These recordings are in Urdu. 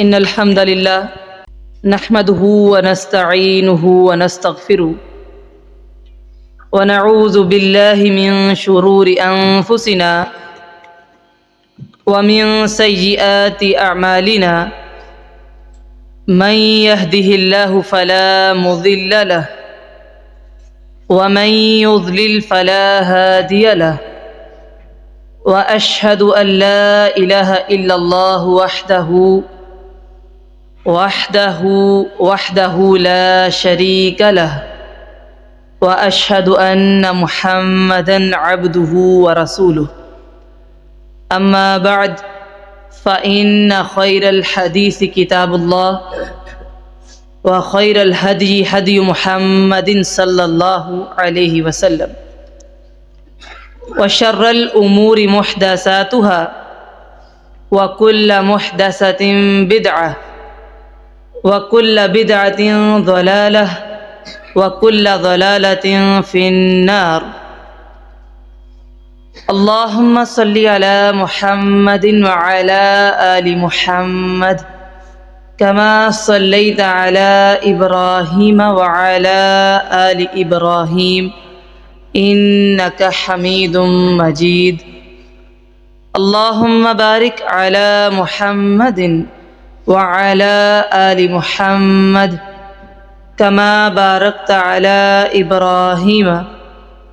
إن الحمد لله نحمده ونستعينه ونستغفره ونعوذ بالله من شرور أنفسنا ومن سيئات أعمالنا من يهده الله فلا مضل له ومن يضلل فلا هادي له وأشهد أن لا إله إلا الله وحده لا شريك له وأشهد أن محمدًا عبده ورسوله أما بعد فإن خير الحديث كتاب الله وخير الهدي هدي محمد صلى الله عليه وسلم وشر الأمور محدثاتها وكل محدثة بدعة وكل بدعة ضلالة وكل ضلالة في النار اللهم صل على محمد وعلى آل محمد كما صليت على إبراهيم وعلى آل إبراهيم إنك حميد مجيد اللهم بارك على محمد وعلى آل محمد كما باركت على إبراهيم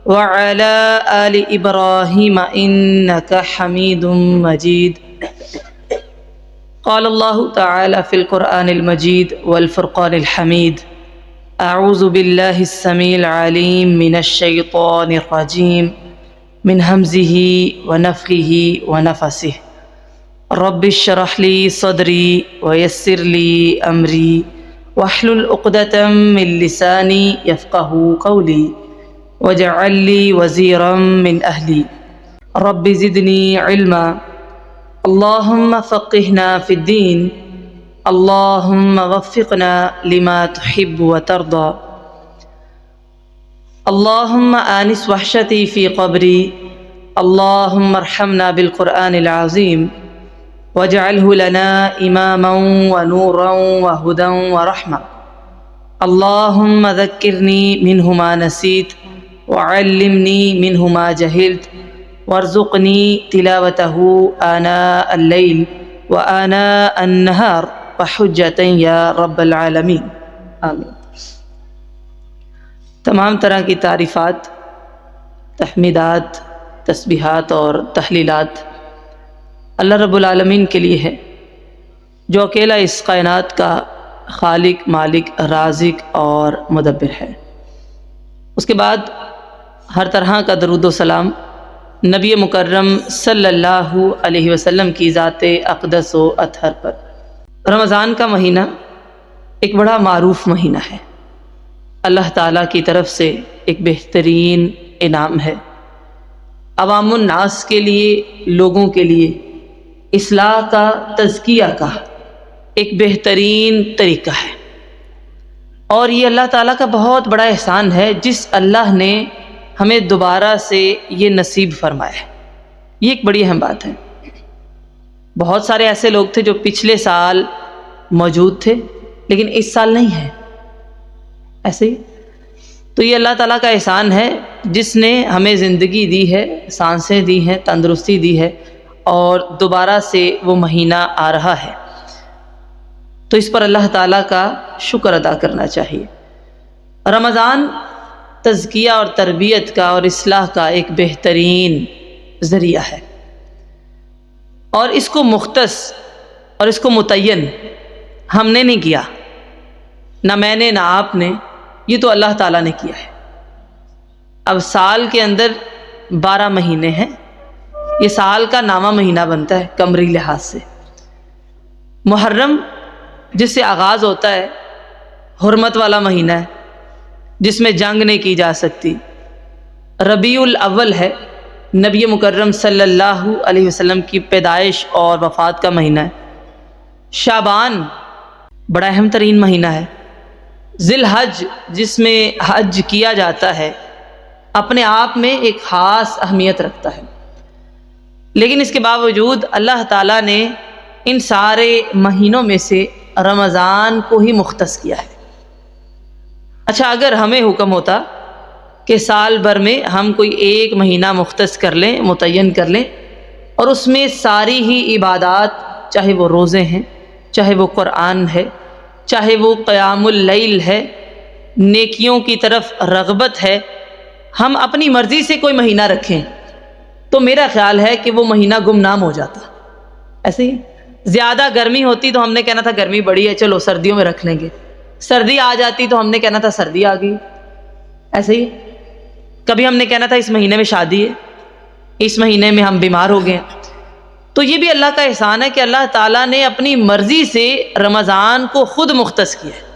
وعلى آل إبراهيم إنك حميد مجيد قال الله تعالى في القرآن المجيد والفرقان الحميد أعوذ بالله السميع العليم من الشيطان الرجيم من همزه ونفخه ونفسه رب اشرح لي صدري ويسر لي أمري واحلل عقدة من لساني يفقه قولي واجعل لي وزيرا من أهلي رب زدني علما اللهم فقهنا في الدين اللهم وفقنا لما تحب وترضى اللهم آنس وحشتي في قبري اللهم ارحمنا بالقرآن العظيم واجعله لنا إماما ونورا وهدى ورحمة اللهم ذكرني منه ما نسيت وعلمني منه ما جهلت وارزقني تلاوته آناء الليل وآناء النهار وحجة یا رب العالمین آمین۔ تمام طرح کی تعریفات، تحمیدات، تسبیحات اور تحلیلات اللہ رب العالمین کے لیے ہے، جو اکیلا اس کائنات کا خالق، مالک، رازق اور مدبر ہے۔ اس کے بعد ہر طرح کا درود و سلام نبی مکرم صلی اللہ علیہ وسلم کی ذات اقدس و اطہر پر۔ رمضان کا مہینہ ایک بڑا معروف مہینہ ہے، اللہ تعالیٰ کی طرف سے ایک بہترین انعام ہے، عوام الناس کے لیے، لوگوں کے لیے اصلاح کا، تزکیہ کا ایک بہترین طریقہ ہے، اور یہ اللہ تعالیٰ کا بہت بڑا احسان ہے جس اللہ نے ہمیں دوبارہ سے یہ نصیب فرمایا ہے۔ یہ ایک بڑی اہم بات ہے۔ بہت سارے ایسے لوگ تھے جو پچھلے سال موجود تھے لیکن اس سال نہیں ہے، ایسے ہی تو یہ اللہ تعالیٰ کا احسان ہے جس نے ہمیں زندگی دی ہے، سانسیں دی ہیں، تندرستی دی ہے، اور دوبارہ سے وہ مہینہ آ رہا ہے، تو اس پر اللہ تعالیٰ کا شکر ادا کرنا چاہیے۔ رمضان تزکیہ اور تربیت کا اور اصلاح کا ایک بہترین ذریعہ ہے، اور اس کو مختص اور اس کو متعین ہم نے نہیں کیا، نہ میں نے، نہ آپ نے، یہ تو اللہ تعالیٰ نے کیا ہے۔ اب سال کے اندر 12 مہینے ہیں، یہ سال کا نامہ مہینہ بنتا ہے قمری لحاظ سے۔ محرم جس سے آغاز ہوتا ہے حرمت والا مہینہ ہے، جس میں جنگ نہیں کی جا سکتی۔ ربیع الاول ہے، نبی مکرم صلی اللہ علیہ وسلم کی پیدائش اور وفات کا مہینہ ہے۔ شعبان بڑا اہم ترین مہینہ ہے۔ ذی الحج جس میں حج کیا جاتا ہے اپنے آپ میں ایک خاص اہمیت رکھتا ہے، لیکن اس کے باوجود اللہ تعالیٰ نے ان سارے مہینوں میں سے رمضان کو ہی مختص کیا ہے۔ اچھا، اگر ہمیں حکم ہوتا کہ سال بھر میں ہم کوئی ایک مہینہ مختص کر لیں، متعین کر لیں، اور اس میں ساری ہی عبادات، چاہے وہ روزے ہیں، چاہے وہ قرآن ہے، چاہے وہ قیام اللیل ہے، نیکیوں کی طرف رغبت ہے، ہم اپنی مرضی سے کوئی مہینہ رکھیں تو میرا خیال ہے کہ وہ مہینہ گمنام ہو جاتا۔ ایسے ہی زیادہ گرمی ہوتی تو ہم نے کہنا تھا گرمی بڑی ہے، چلو سردیوں میں رکھ لیں گے، سردی آ جاتی تو ہم نے کہنا تھا سردی آ گئی۔ ایسے ہی کبھی ہم نے کہنا تھا اس مہینے میں شادی ہے، اس مہینے میں ہم بیمار ہو گئے ہیں۔ تو یہ بھی اللہ کا احسان ہے کہ اللہ تعالیٰ نے اپنی مرضی سے رمضان کو خود مختص کیا ہے۔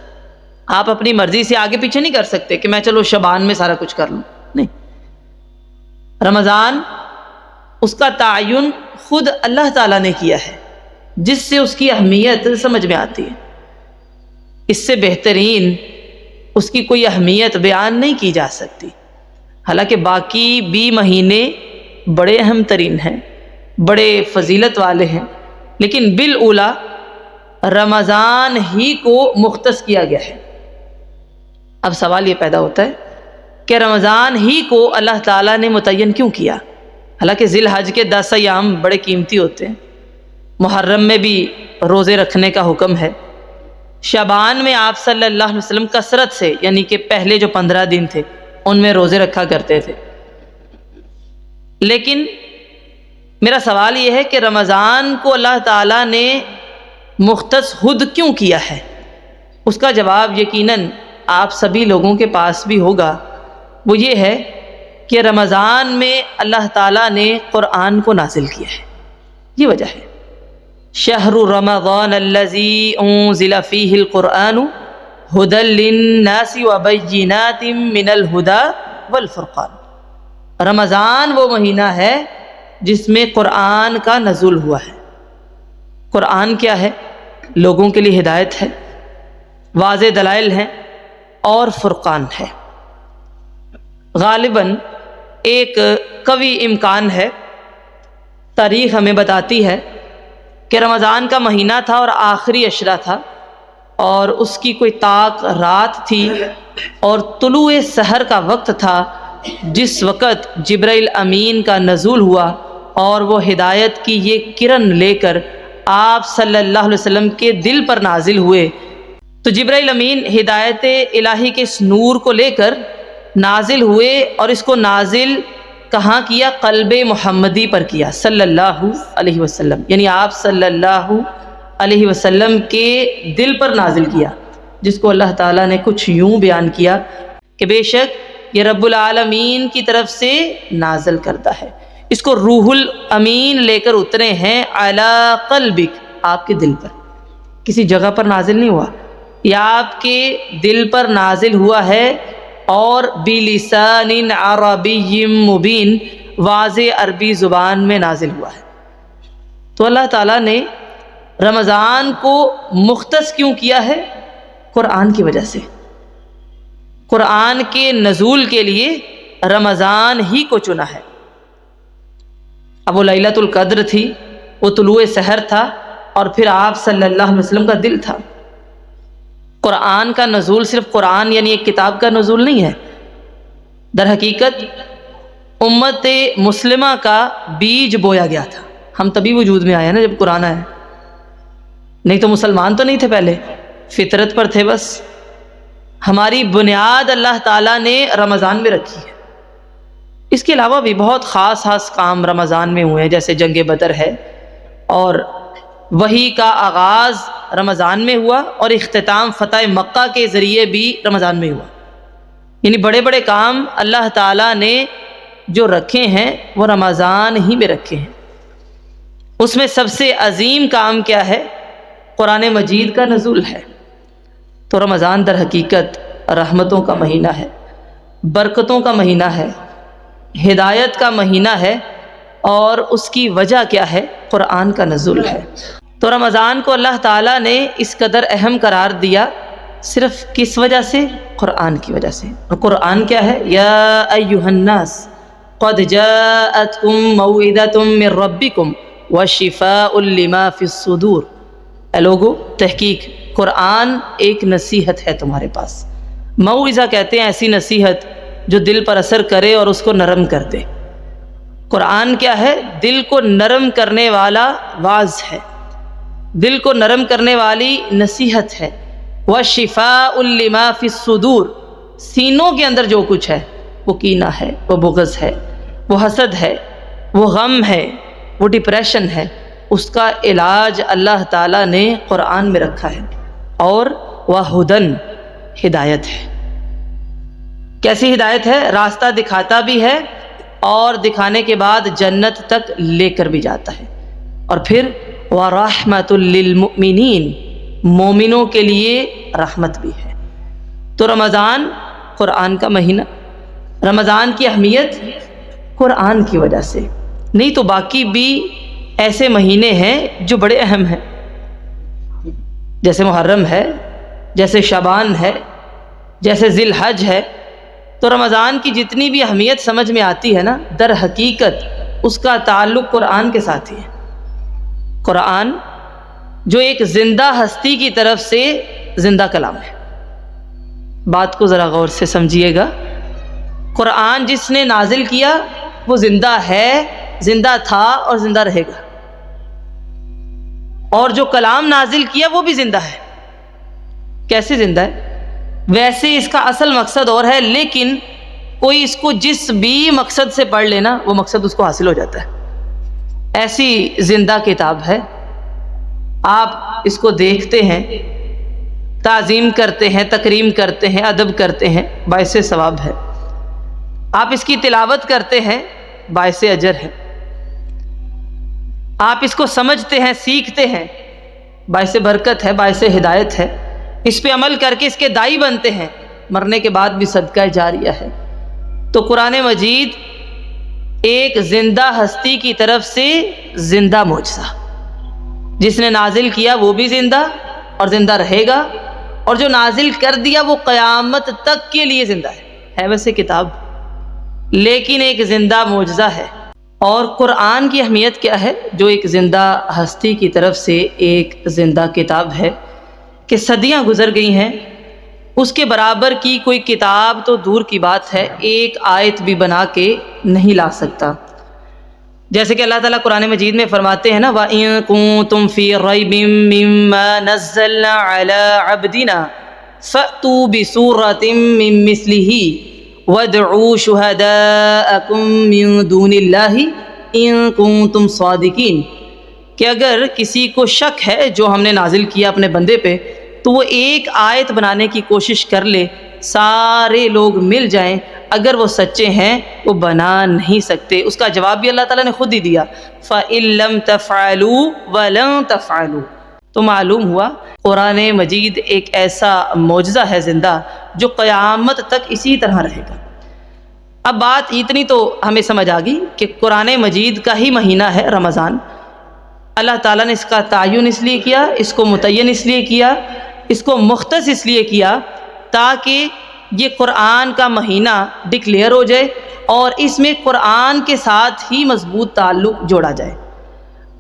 آپ اپنی مرضی سے آگے پیچھے نہیں کر سکتے کہ میں چلو شعبان میں سارا کچھ کر لوں، نہیں۔ رمضان، اس کا تعین خود اللہ تعالیٰ نے کیا ہے، جس سے اس کی اہمیت سمجھ میں آتی ہے۔ اس سے بہترین اس کی کوئی اہمیت بیان نہیں کی جا سکتی۔ حالانکہ باقی بھی مہینے بڑے اہم ترین ہیں، بڑے فضیلت والے ہیں، لیکن بالاولیٰ رمضان ہی کو مختص کیا گیا ہے۔ اب سوال یہ پیدا ہوتا ہے کہ رمضان ہی کو اللہ تعالیٰ نے متعین کیوں کیا؟ حالانکہ ذی الحج کے 10 ایام بڑے قیمتی ہوتے ہیں، محرم میں بھی روزے رکھنے کا حکم ہے، شعبان میں آپ صلی اللہ علیہ وسلم کثرت سے، یعنی کہ پہلے جو 15 دن تھے ان میں روزے رکھا کرتے تھے۔ لیکن میرا سوال یہ ہے کہ رمضان کو اللہ تعالیٰ نے مختص خود کیوں کیا ہے؟ اس کا جواب یقیناً آپ سبھی لوگوں کے پاس بھی ہوگا، وہ یہ ہے کہ رمضان میں اللہ تعالیٰ نے قرآن کو نازل کیا ہے۔ یہ وجہ ہے شہر رمضان الذی انزل فیہ القرآن ھدی للناس وبینات من الھدی والفرقان۔ رمضان وہ مہینہ ہے جس میں قرآن کا نزول ہوا ہے۔ قرآن کیا ہے؟ لوگوں کے لیے ہدایت ہے، واضح دلائل ہیں اور فرقان ہے۔ غالباً ایک قوی امکان ہے، تاریخ ہمیں بتاتی ہے کہ رمضان کا مہینہ تھا اور آخری عشرہ تھا، اور اس کی کوئی طاق رات تھی، اور طلوع سحر کا وقت تھا جس وقت جبرائیل امین کا نزول ہوا، اور وہ ہدایت کی یہ کرن لے کر آپ صلی اللہ علیہ وسلم کے دل پر نازل ہوئے۔ تو جبرائیل امین ہدایت الہی کے اس نور کو لے کر نازل ہوئے، اور اس کو نازل کہاں کیا؟ قلب محمدی پر کیا، صلی اللہ علیہ وسلم، یعنی آپ صلی اللہ علیہ وسلم کے دل پر نازل کیا، جس کو اللہ تعالیٰ نے کچھ یوں بیان کیا کہ بے شک یہ رب العالمین کی طرف سے نازل کردہ ہے، اس کو روح الامین لے کر اترے ہیں علی قلبک، آپ کے دل پر، کسی جگہ پر نازل نہیں ہوا، یہ آپ کے دل پر نازل ہوا ہے، اور بلسان عربی مبین، واضح عربی زبان میں نازل ہوا ہے۔ تو اللہ تعالیٰ نے رمضان کو مختص کیوں کیا ہے؟ قرآن کی وجہ سے۔ قرآن کے نزول کے لیے رمضان ہی کو چنا ہے۔ اب وہ لیلۃ القدر تھی، وہ طلوع سحر تھا، اور پھر آپ صلی اللہ علیہ وسلم کا دل تھا۔ قرآن کا نزول صرف قرآن یعنی ایک کتاب کا نزول نہیں ہے، در حقیقت امت مسلمہ کا بیج بویا گیا تھا۔ ہم تبھی وجود میں آئے نا جب قرآن آیا، نہیں تو مسلمان تو نہیں تھے، پہلے فطرت پر تھے بس۔ ہماری بنیاد اللہ تعالیٰ نے رمضان میں رکھی ہے۔ اس کے علاوہ بھی بہت خاص کام رمضان میں ہوئے ہیں، جیسے جنگ بدر ہے، اور وحی کا آغاز رمضان میں ہوا، اور اختتام فتح مکہ کے ذریعے بھی رمضان میں ہوا۔ یعنی بڑے بڑے کام اللہ تعالیٰ نے جو رکھے ہیں وہ رمضان ہی میں رکھے ہیں۔ اس میں سب سے عظیم کام کیا ہے؟ قرآن مجید کا نزول ہے۔ تو رمضان در حقیقت رحمتوں کا مہینہ ہے، برکتوں کا مہینہ ہے، ہدایت کا مہینہ ہے، اور اس کی وجہ کیا ہے؟ قرآن کا نزول ہے۔ تو رمضان کو اللہ تعالیٰ نے اس قدر اہم قرار دیا صرف کس وجہ سے؟ قرآن کی وجہ سے۔ اور قرآن کیا ہے؟ یا ایھا الناس قد جاءتکم موعظۃ من ربکم وشفاء لما فی الصدور۔ اے لوگو، تحقیق قرآن ایک نصیحت ہے تمہارے پاس۔ موعظہ کہتے ہیں ایسی نصیحت جو دل پر اثر کرے اور اس کو نرم کر دے۔ قرآن کیا ہے؟ دل کو نرم کرنے والا واعظ ہے، دل کو نرم کرنے والی نصیحت ہے۔ وَشِفَاءٌ لِمَا فِي الصُّدُورِ، سینوں کے اندر جو کچھ ہے، وہ کینہ ہے، وہ بغض ہے، وہ حسد ہے، وہ غم ہے، وہ ڈپریشن ہے، اس کا علاج اللہ تعالیٰ نے قرآن میں رکھا ہے۔ اور وَہُدًى، ہدایت ہے۔ کیسی ہدایت ہے؟ راستہ دکھاتا بھی ہے اور دکھانے کے بعد جنت تک لے کر بھی جاتا ہے۔ اور پھر وَرَحْمَةٌ لِّلْمُؤْمِنِينَ، مومنوں کے لیے رحمت بھی ہے۔ تو رمضان قرآن کا مہینہ، رمضان کی اہمیت قرآن کی وجہ سے، نہیں تو باقی بھی ایسے مہینے ہیں جو بڑے اہم ہیں، جیسے محرم ہے، جیسے شعبان ہے، جیسے ذی الحج ہے۔ تو رمضان کی جتنی بھی اہمیت سمجھ میں آتی ہے نا، در حقیقت اس کا تعلق قرآن کے ساتھ ہی ہے۔ قرآن جو ایک زندہ ہستی کی طرف سے زندہ کلام ہے۔ بات کو ذرا غور سے سمجھیے گا، قرآن جس نے نازل کیا وہ زندہ ہے، زندہ تھا اور زندہ رہے گا، اور جو کلام نازل کیا وہ بھی زندہ ہے۔ کیسے زندہ ہے؟ ویسے اس کا اصل مقصد اور ہے، لیکن کوئی اس کو جس بھی مقصد سے پڑھ لینا وہ مقصد اس کو حاصل ہو جاتا ہے۔ ایسی زندہ کتاب ہے، آپ اس کو دیکھتے ہیں، تعظیم کرتے ہیں، تکریم کرتے ہیں، ادب کرتے ہیں، باعث ثواب ہے۔ آپ اس کی تلاوت کرتے ہیں، باعث اجر ہے۔ آپ اس کو سمجھتے ہیں، سیکھتے ہیں، باعث برکت ہے، باعث ہدایت ہے۔ اس پہ عمل کر کے اس کے داعی بنتے ہیں، مرنے کے بعد بھی صدقہ جاریہ ہے۔ تو قرآن مجید ایک زندہ ہستی کی طرف سے زندہ معجزہ، جس نے نازل کیا وہ بھی زندہ اور زندہ رہے گا، اور جو نازل کر دیا وہ قیامت تک کے لیے زندہ ہے ویسے کتاب، لیکن ایک زندہ معجزہ ہے۔ اور قرآن کی اہمیت کیا ہے؟ جو ایک زندہ ہستی کی طرف سے ایک زندہ کتاب ہے کہ صدیاں گزر گئی ہیں، اس کے برابر کی کوئی کتاب تو دور کی بات ہے، ایک آیت بھی بنا کے نہیں لا سکتا۔ جیسے کہ اللہ تعالیٰ قرآن مجید میں فرماتے ہیں نا، وَإِن كُنتُمْ فِي رَيْبٍ مِّمَّا نَزَّلْنَا عَلَىٰ عَبْدِنَا فَأْتُوا بِسُورَةٍ مِّن مِّثْلِهِ وَادْعُوا شُهَدَاءَكُم مِّن دُونِ اللَّهِ إِن كُنتُمْ صَادِقِينَ، کہ اگر کسی کو شک ہے جو ہم نے نازل کیا اپنے بندے پہ، تو وہ ایک آیت بنانے کی کوشش کر لے، سارے لوگ مل جائیں، اگر وہ سچے ہیں وہ بنا نہیں سکتے۔ اس کا جواب بھی اللہ تعالیٰ نے خود ہی دیا، فَإِن لَّمْ تَفْعَلُوا وَلَن تَفْعَلُوا۔ تو معلوم ہوا قرآن مجید ایک ایسا معجزہ ہے زندہ جو قیامت تک اسی طرح رہے گا۔ اب بات اتنی تو ہمیں سمجھ آ گئی کہ قرآن مجید کا ہی مہینہ ہے رمضان۔ اللہ تعالیٰ نے اس کا تعین اس لیے کیا، اس کو متعین اس لیے کیا، اس کو مختص اس لیے کیا تاکہ یہ قرآن کا مہینہ ڈکلیئر ہو جائے اور اس میں قرآن کے ساتھ ہی مضبوط تعلق جوڑا جائے۔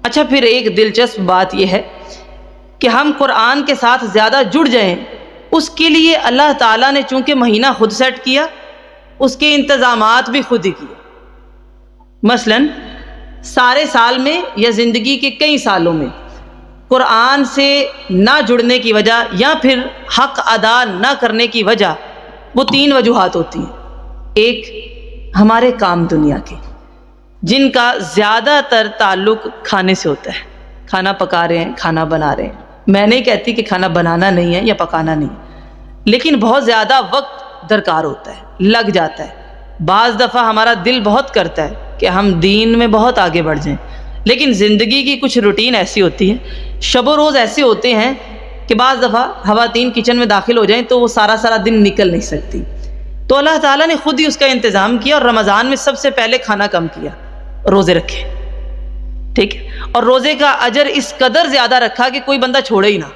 اچھا، پھر ایک دلچسپ بات یہ ہے کہ ہم قرآن کے ساتھ زیادہ جڑ جائیں، اس کے لیے اللہ تعالیٰ نے چونکہ مہینہ خود سیٹ کیا، اس کے انتظامات بھی خود ہی کیے۔ مثلاً سارے سال میں یا زندگی کے کئی سالوں میں قرآن سے نہ جڑنے کی وجہ یا پھر حق ادا نہ کرنے کی وجہ وہ 3 وجوہات ہوتی ہیں۔ ایک، ہمارے کام دنیا کے، جن کا زیادہ تر تعلق کھانے سے ہوتا ہے، کھانا پکا رہے ہیں، کھانا بنا رہے ہیں۔ میں نہیں کہتی کہ کھانا بنانا نہیں ہے یا پکانا نہیں، لیکن بہت زیادہ وقت درکار ہوتا ہے، لگ جاتا ہے۔ بعض دفعہ ہمارا دل بہت کرتا ہے کہ ہم دین میں بہت آگے بڑھ جائیں، لیکن زندگی کی کچھ روٹین ایسی ہوتی ہے، شب و روز ایسے ہوتے ہیں کہ بعض دفعہ خواتین کچن میں داخل ہو جائیں تو وہ سارا دن نکل نہیں سکتی۔ تو اللہ تعالیٰ نے خود ہی اس کا انتظام کیا، اور رمضان میں سب سے پہلے کھانا کم کیا، روزے رکھے، ٹھیک ہے، اور روزے کا اجر اس قدر زیادہ رکھا کہ کوئی بندہ چھوڑے ہی نہ۔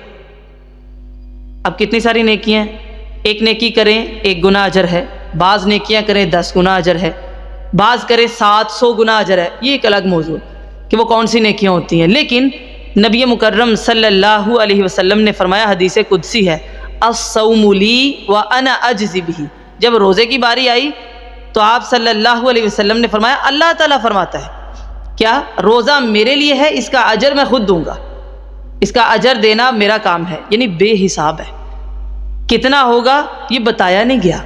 اب کتنی ساری نیکیاں ہیں، ایک نیکی کریں 1 گنا اجر ہے، بعض نیکیاں کریں 10 گنا اجر ہے، بعض کریں 700 گنا اجر ہے۔ یہ ایک الگ موضوع ہے کہ وہ کون سی نیکیاں ہوتی ہیں، لیکن نبی مکرم صلی اللہ علیہ وسلم نے فرمایا، حدیث قدسی ہے، الصوم لی وانا اجزی بہ، جب روزے کی باری آئی تو آپ صلی اللہ علیہ وسلم نے فرمایا، اللہ تعالیٰ فرماتا ہے کیا روزہ میرے لیے ہے، اس کا اجر میں خود دوں گا، اس کا اجر دینا میرا کام ہے، یعنی بے حساب ہے، کتنا ہوگا یہ بتایا نہیں گیا،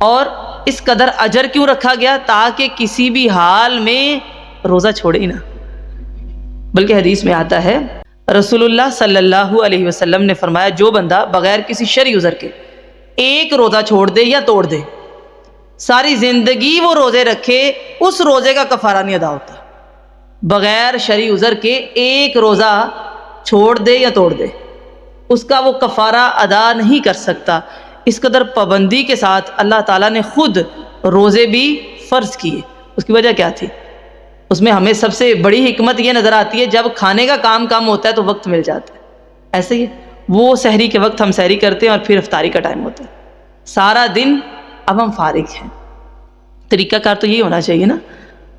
اور اس قدر اجر کیوں رکھا گیا؟ تاکہ کسی بھی حال میں روزہ چھوڑے ہی نہ، بلکہ حدیث میں آتا ہے رسول اللہ صلی اللہ علیہ وسلم نے فرمایا، جو بندہ بغیر کسی شرعی عذر کے ایک روزہ چھوڑ دے یا توڑ دے، ساری زندگی وہ روزے رکھے، اس روزے کا کفارہ نہیں ادا ہوتا، بغیر شرعی عذر کے ایک روزہ چھوڑ دے یا توڑ دے، اس کا وہ کفارہ ادا نہیں کر سکتا۔ اس قدر پابندی کے ساتھ اللہ تعالیٰ نے خود روزے بھی فرض کیے۔ اس کی وجہ کیا تھی؟ اس میں ہمیں سب سے بڑی حکمت یہ نظر آتی ہے، جب کھانے کا کام کم ہوتا ہے تو وقت مل جاتا ہے، ایسے ہی وہ سحری کے وقت ہم سحری کرتے ہیں اور پھر افطاری کا ٹائم ہوتا ہے، سارا دن اب ہم فارغ ہیں۔ طریقہ کار تو یہی ہونا چاہیے نا،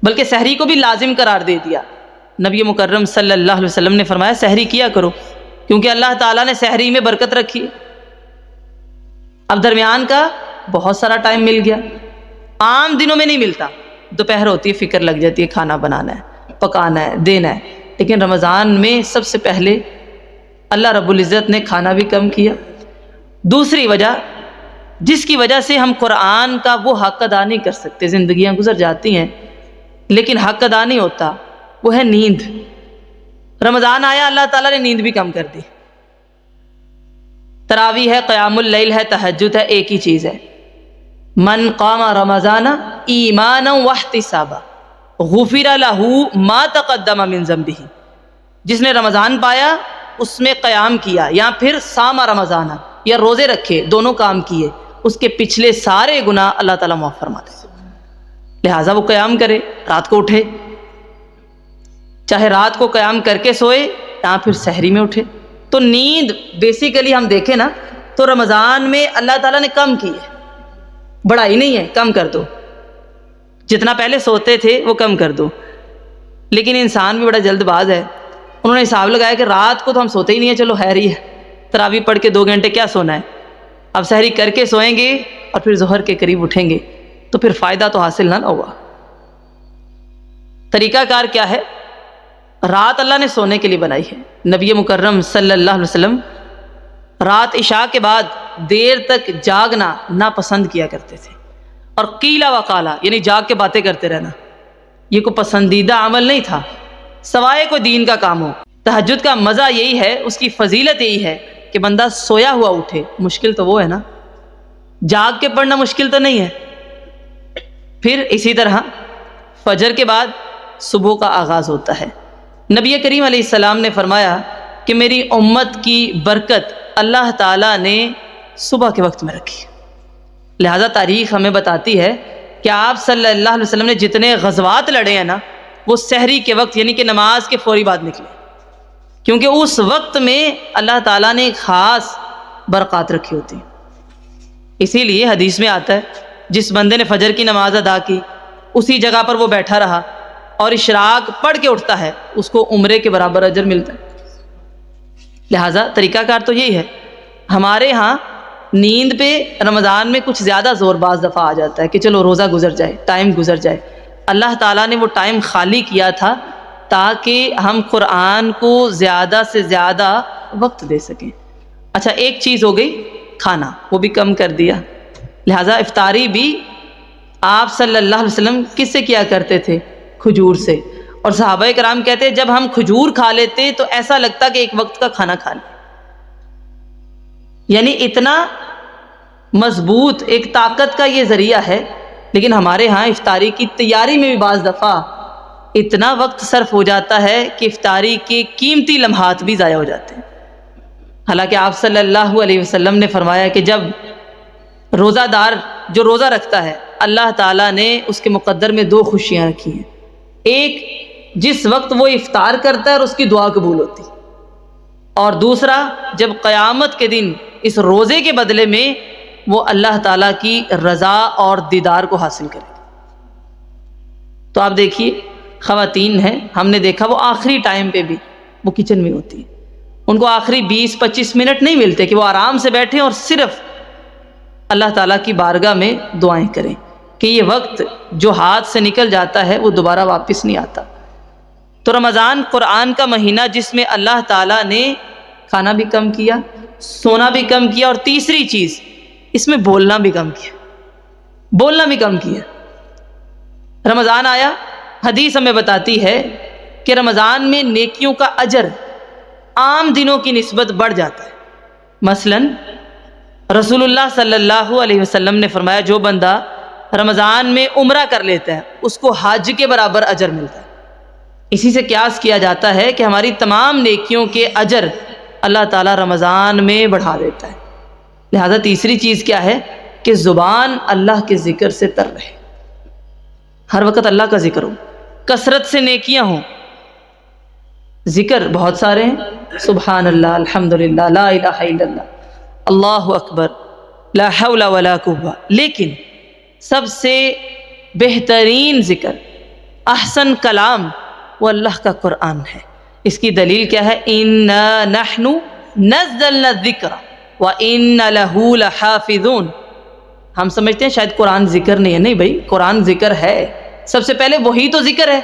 بلکہ سحری کو بھی لازم قرار دے دیا۔ نبی مکرم صلی اللہ علیہ وسلم نے فرمایا، سحری کیا کرو، کیونکہ اللہ تعالیٰ نے سحری میں برکت رکھی ہے۔ اب درمیان کا بہت سارا ٹائم مل گیا، عام دنوں میں نہیں ملتا، دوپہر ہوتی ہے فکر لگ جاتی ہے، کھانا بنانا ہے، پکانا ہے، دینا ہے، لیکن رمضان میں سب سے پہلے اللہ رب العزت نے کھانا بھی کم کیا۔ دوسری وجہ جس کی وجہ سے ہم قرآن کا وہ حق ادا نہیں کر سکتے، زندگیاں گزر جاتی ہیں لیکن حق ادا نہیں ہوتا، وہ ہے نیند۔ رمضان آیا، اللہ تعالیٰ نے نیند بھی کم کر دی۔ تراویح ہے، قیام اللیل ہے، تہجد ہے، ایک ہی چیز ہے، من قام رمضان ایمانا واحتسابا غفر لہ ما تقدم من ذنبہ، جس نے رمضان پایا اس میں قیام کیا، یا پھر صام رمضان، یا روزے رکھے، دونوں کام کیے، اس کے پچھلے سارے گناہ اللہ تعالیٰ معاف فرما دے۔ لہٰذا وہ قیام کرے، رات کو اٹھے، چاہے رات کو قیام کر کے سوئے یا پھر سحری میں اٹھے۔ تو نیند بیسیکلی ہم دیکھیں نا تو رمضان میں اللہ تعالیٰ نے کم کی ہے، بڑھائی نہیں ہے، کم کر دو، جتنا پہلے سوتے تھے وہ کم کر دو۔ لیکن انسان بھی بڑا جلد باز ہے، انہوں نے حساب لگایا کہ رات کو تو ہم سوتے ہی نہیں ہیں، چلو خیر ہی ہے، تراویح پڑھ کے 2 گھنٹے کیا سونا ہے، اب سحری کر کے سوئیں گے اور پھر ظہر کے قریب اٹھیں گے تو پھر فائدہ تو حاصل نہ ہوا۔ طریقہ کار کیا ہے؟ رات اللہ نے سونے کے لیے بنائی ہے۔ نبی مکرم صلی اللہ علیہ وسلم رات عشاء کے بعد دیر تک جاگنا ناپسند کیا کرتے تھے، اور قیلا وقالا یعنی جاگ کے باتیں کرتے رہنا یہ کوئی پسندیدہ عمل نہیں تھا، سوائے کوئی دین کا کام ہو۔ تہجد کا مزہ یہی ہے، اس کی فضیلت یہی ہے کہ بندہ سویا ہوا اٹھے، مشکل تو وہ ہے نا، جاگ کے پڑھنا مشکل تو نہیں ہے۔ پھر اسی طرح فجر کے بعد صبح کا آغاز ہوتا ہے۔ نبی کریم علیہ السلام نے فرمایا کہ میری امت کی برکت اللہ تعالیٰ نے صبح کے وقت میں رکھی، لہذا تاریخ ہمیں بتاتی ہے کہ آپ صلی اللہ علیہ وسلم نے جتنے غزوات لڑے ہیں نا وہ سحری کے وقت یعنی کہ نماز کے فوری بعد نکلے، کیونکہ اس وقت میں اللہ تعالیٰ نے ایک خاص برکات رکھی ہوتی ہے۔ اسی لیے حدیث میں آتا ہے جس بندے نے فجر کی نماز ادا کی اسی جگہ پر وہ بیٹھا رہا اور اشراق پڑھ کے اٹھتا ہے، اس کو عمرے کے برابر اجر ملتا ہے۔ لہٰذا طریقہ کار تو یہی ہے۔ ہمارے ہاں نیند پہ رمضان میں کچھ زیادہ زور بعض دفعہ آ جاتا ہے کہ چلو روزہ گزر جائے، ٹائم گزر جائے۔ اللہ تعالیٰ نے وہ ٹائم خالی کیا تھا تاکہ ہم قرآن کو زیادہ سے زیادہ وقت دے سکیں۔ اچھا، ایک چیز ہو گئی کھانا، وہ بھی کم کر دیا، لہٰذا افطاری بھی آپ صلی اللہ علیہ وسلم کس سے کیا کرتے تھے؟ کھجور سے، اور صحابہ کرام کہتے ہیں جب ہم کھجور کھا لیتے تو ایسا لگتا کہ ایک وقت کا کھانا کھا لیں، یعنی اتنا مضبوط ایک طاقت کا یہ ذریعہ ہے۔ لیکن ہمارے ہاں افطاری کی تیاری میں بھی بعض دفعہ اتنا وقت صرف ہو جاتا ہے کہ افطاری کے قیمتی لمحات بھی ضائع ہو جاتے ہیں۔ حالانکہ آپ صلی اللہ علیہ وسلم نے فرمایا کہ جب روزہ دار جو روزہ رکھتا ہے اللہ تعالیٰ نے اس کے مقدر میں 2 خوشیاں رکھی ہیں، ایک جس وقت وہ افطار کرتا ہے اور اس کی دعا قبول ہوتی، اور دوسرا جب قیامت کے دن اس روزے کے بدلے میں وہ اللہ تعالیٰ کی رضا اور دیدار کو حاصل کرے۔ تو آپ دیکھیے خواتین ہیں، ہم نے دیکھا وہ آخری ٹائم پہ بھی وہ کچن میں ہوتی ہیں، ان کو آخری 20-25 منٹ نہیں ملتے کہ وہ آرام سے بیٹھیں اور صرف اللہ تعالیٰ کی بارگاہ میں دعائیں کریں، کہ یہ وقت جو ہاتھ سے نکل جاتا ہے وہ دوبارہ واپس نہیں آتا۔ تو رمضان قرآن کا مہینہ جس میں اللہ تعالیٰ نے کھانا بھی کم کیا، سونا بھی کم کیا، اور تیسری چیز اس میں بولنا بھی کم کیا، بولنا بھی کم کیا۔ رمضان آیا، حدیث ہمیں بتاتی ہے کہ رمضان میں نیکیوں کا اجر عام دنوں کی نسبت بڑھ جاتا ہے۔ مثلا رسول اللہ صلی اللہ علیہ وسلم نے فرمایا جو بندہ رمضان میں عمرہ کر لیتا ہے اس کو حج کے برابر اجر ملتا ہے۔ اسی سے قیاس کیا جاتا ہے کہ ہماری تمام نیکیوں کے اجر اللہ تعالیٰ رمضان میں بڑھا دیتا ہے۔ لہذا تیسری چیز کیا ہے کہ زبان اللہ کے ذکر سے تر رہے، ہر وقت اللہ کا ذکر ہو، کثرت سے نیکیاں ہوں۔ ذکر بہت سارے ہیں، سبحان اللہ، الحمدللہ، لا الہ الا اللہ، اللہ اکبر، لا حول ولا قوہ، لیکن سب سے بہترین ذکر، احسن کلام وہ اللہ کا قرآن ہے۔ اس کی دلیل کیا ہے؟ اِنَّا نَحْنُ نَزَّلْنَا الذِّكْرَ وَإِنَّ لَهُ لَحَافِظُونَ۔ ہم سمجھتے ہیں شاید قرآن ذکر نہیں ہے، نہیں بھائی، قرآن ذکر ہے، سب سے پہلے وہی تو ذکر ہے۔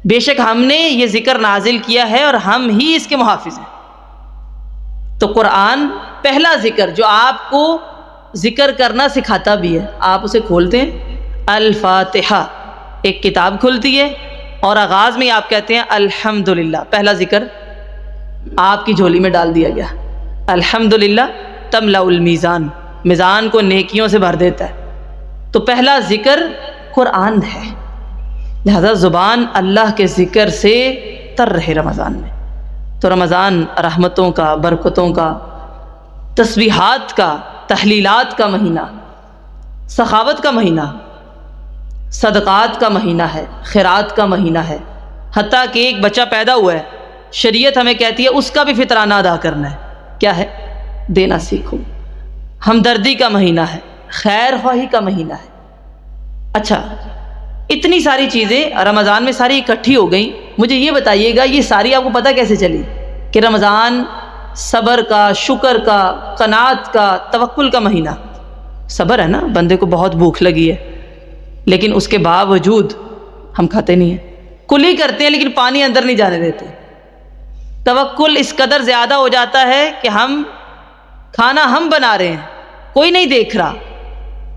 بے شک ہم نے یہ ذکر نازل کیا ہے اور ہم ہی اس کے محافظ ہیں۔ تو قرآن پہلا ذکر جو آپ کو ذکر کرنا سکھاتا بھی ہے، آپ اسے کھولتے ہیں، الفاتحہ ایک کتاب کھلتی ہے اور آغاز میں آپ کہتے ہیں الحمدللہ، پہلا ذکر آپ کی جھولی میں ڈال دیا گیا۔ الحمدللہ تملأ المیزان، میزان کو نیکیوں سے بھر دیتا ہے۔ تو پہلا ذکر قرآن ہے، لہذا زبان اللہ کے ذکر سے تر رہے رمضان میں۔ تو رمضان رحمتوں کا، برکتوں کا، تسبیحات کا، تحلیلات کا مہینہ، سخاوت کا مہینہ، صدقات کا مہینہ ہے، خیرات کا مہینہ ہے۔ حتیٰ کہ ایک بچہ پیدا ہوا ہے، شریعت ہمیں کہتی ہے اس کا بھی فطرانہ ادا کرنا ہے۔ کیا ہے؟ دینا سیکھو۔ ہمدردی کا مہینہ ہے، خیر خواہی کا مہینہ ہے۔ اچھا، اتنی ساری چیزیں رمضان میں ساری اکٹھی ہو گئیں، مجھے یہ بتائیے گا یہ ساری آپ کو پتہ کیسے چلی کہ رمضان صبر کا، شکر کا، قناعت کا، توکل کا مہینہ؟ صبر ہے نا، بندے کو بہت بھوک لگی ہے لیکن اس کے باوجود ہم کھاتے نہیں ہیں، کلی کرتے ہیں لیکن پانی اندر نہیں جانے دیتے۔ توکل اس قدر زیادہ ہو جاتا ہے کہ ہم کھانا ہم بنا رہے ہیں، کوئی نہیں دیکھ رہا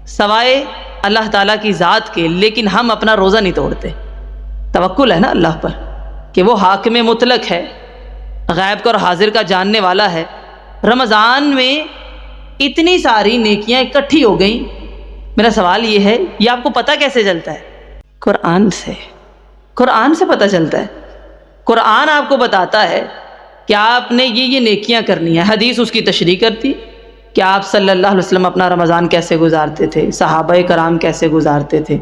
سوائے اللہ تعالیٰ کی ذات کے، لیکن ہم اپنا روزہ نہیں توڑتے۔ توکل ہے نا اللہ پر کہ وہ حاکم مطلق ہے، غیب کا اور حاضر کا جاننے والا ہے۔ رمضان میں اتنی ساری نیکیاں اکٹھی ہو گئیں، میرا سوال یہ ہے یہ آپ کو پتہ کیسے چلتا ہے؟ قرآن سے، قرآن سے پتہ چلتا ہے۔ قرآن آپ کو بتاتا ہے کہ آپ نے یہ نیکیاں کرنی ہیں، حدیث اس کی تشریح کرتی کہ آپ صلی اللہ علیہ وسلم اپنا رمضان کیسے گزارتے تھے، صحابہ کرام کیسے گزارتے تھے۔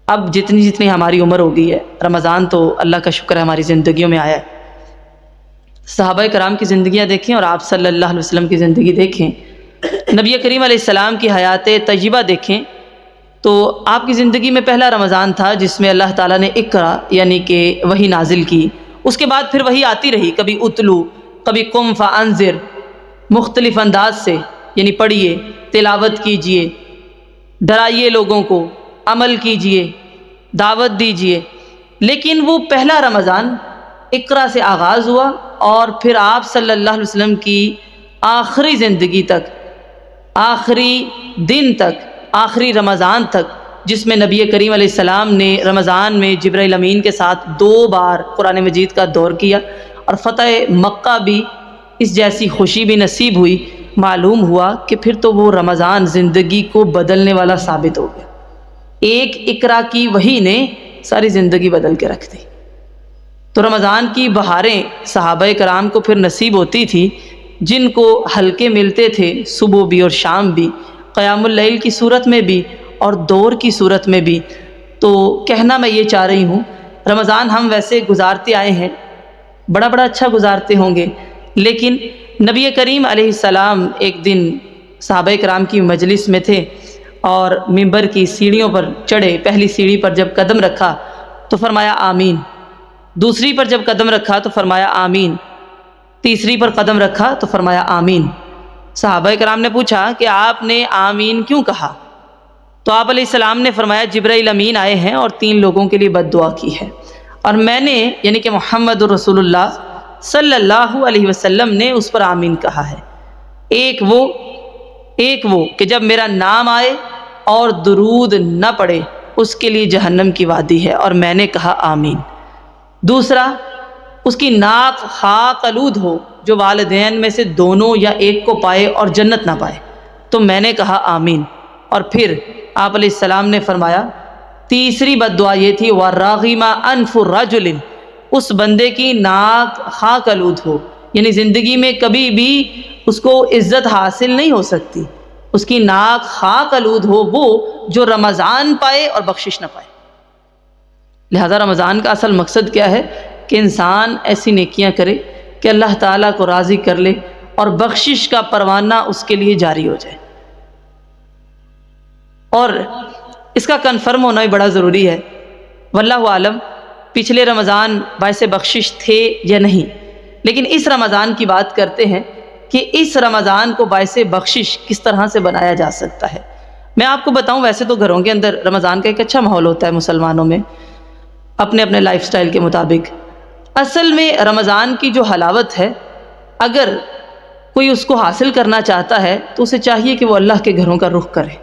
اب جتنی ہماری عمر ہو گئی ہے، رمضان تو اللہ کا شکر ہے ہماری زندگیوں میں آیا ہے، صحابہ کرام کی زندگیاں دیکھیں اور آپ صلی اللہ علیہ وسلم کی زندگی دیکھیں، نبی کریم علیہ السلام کی حیات طیبہ دیکھیں، تو آپ کی زندگی میں پہلا رمضان تھا جس میں اللہ تعالیٰ نے اقرا یعنی کہ وحی نازل کی۔ اس کے بعد پھر وحی آتی رہی، کبھی اتلو، کبھی قم فانذر، مختلف انداز سے، یعنی پڑھیے، تلاوت کیجئے، ڈرائیے لوگوں کو، عمل کیجئے، دعوت دیجئے۔ لیکن وہ پہلا رمضان اقرا سے آغاز ہوا اور پھر آپ صلی اللہ علیہ وسلم کی آخری زندگی تک، آخری دن تک، آخری رمضان تک، جس میں نبی کریم علیہ السلام نے رمضان میں جبرائیل امین کے ساتھ 2 بار قرآن مجید کا دور کیا اور فتح مکہ بھی اس جیسی خوشی بھی نصیب ہوئی، معلوم ہوا کہ پھر تو وہ رمضان زندگی کو بدلنے والا ثابت ہو گیا۔ ایک اقرا کی وحی نے ساری زندگی بدل کے رکھ دی۔ تو رمضان کی بہاریں صحابہ کرام کو پھر نصیب ہوتی تھی، جن کو ہلکے ملتے تھے صبح بھی اور شام بھی، قیام اللیل کی صورت میں بھی اور دور کی صورت میں بھی۔ تو کہنا میں یہ چاہ رہی ہوں، رمضان ہم ویسے گزارتے آئے ہیں، بڑا اچھا گزارتے ہوں گے، لیکن نبی کریم علیہ السلام ایک دن صحابہ کرام کی مجلس میں تھے اور منبر کی سیڑھیوں پر چڑھے، پہلی سیڑھی پر جب قدم رکھا تو فرمایا آمین، دوسری پر جب قدم رکھا تو فرمایا آمین، تیسری پر قدم رکھا تو فرمایا آمین۔ صحابہ کرام نے پوچھا کہ آپ نے آمین کیوں کہا؟ تو آپ علیہ السلام نے فرمایا جبرائیل امین آئے ہیں اور 3 لوگوں کے لیے بد دعا کی ہے، اور میں نے یعنی کہ محمد رسول اللہ صلی اللہ علیہ وسلم نے اس پر آمین کہا ہے۔ ایک وہ کہ جب میرا نام آئے اور درود نہ پڑے اس کے لیے جہنم کی وادی ہے، اور میں نے کہا آمین۔ دوسرا، اس کی ناک خاک آلود ہو جو والدین میں سے دونوں یا ایک کو پائے اور جنت نہ پائے، تو میں نے کہا آمین۔ اور پھر آپ علیہ السلام نے فرمایا تیسری بد دعا یہ تھی وَرَغِمَ أَنْفُ رَجُلٍ، اس بندے کی ناک خاک آلود ہو، یعنی زندگی میں کبھی بھی اس کو عزت حاصل نہیں ہو سکتی، اس کی ناک خاک آلود ہو وہ جو رمضان پائے اور بخشش نہ پائے۔ لہذا رمضان کا اصل مقصد کیا ہے کہ انسان ایسی نیکیاں کرے کہ اللہ تعالیٰ کو راضی کر لے اور بخشش کا پروانہ اس کے لیے جاری ہو جائے، اور اس کا کنفرم ہونا بھی بڑا ضروری ہے۔ واللہ عالم پچھلے رمضان باعث بخشش تھے یا نہیں، لیکن اس رمضان کی بات کرتے ہیں کہ اس رمضان کو باعث بخشش کس طرح سے بنایا جا سکتا ہے۔ میں آپ کو بتاؤں، ویسے تو گھروں کے اندر رمضان کا ایک اچھا ماحول ہوتا ہے مسلمانوں میں اپنے اپنے لائف سٹائل کے مطابق۔ اصل میں رمضان کی جو حلاوت ہے، اگر کوئی اس کو حاصل کرنا چاہتا ہے تو اسے چاہیے کہ وہ اللہ کے گھروں کا رخ کرے،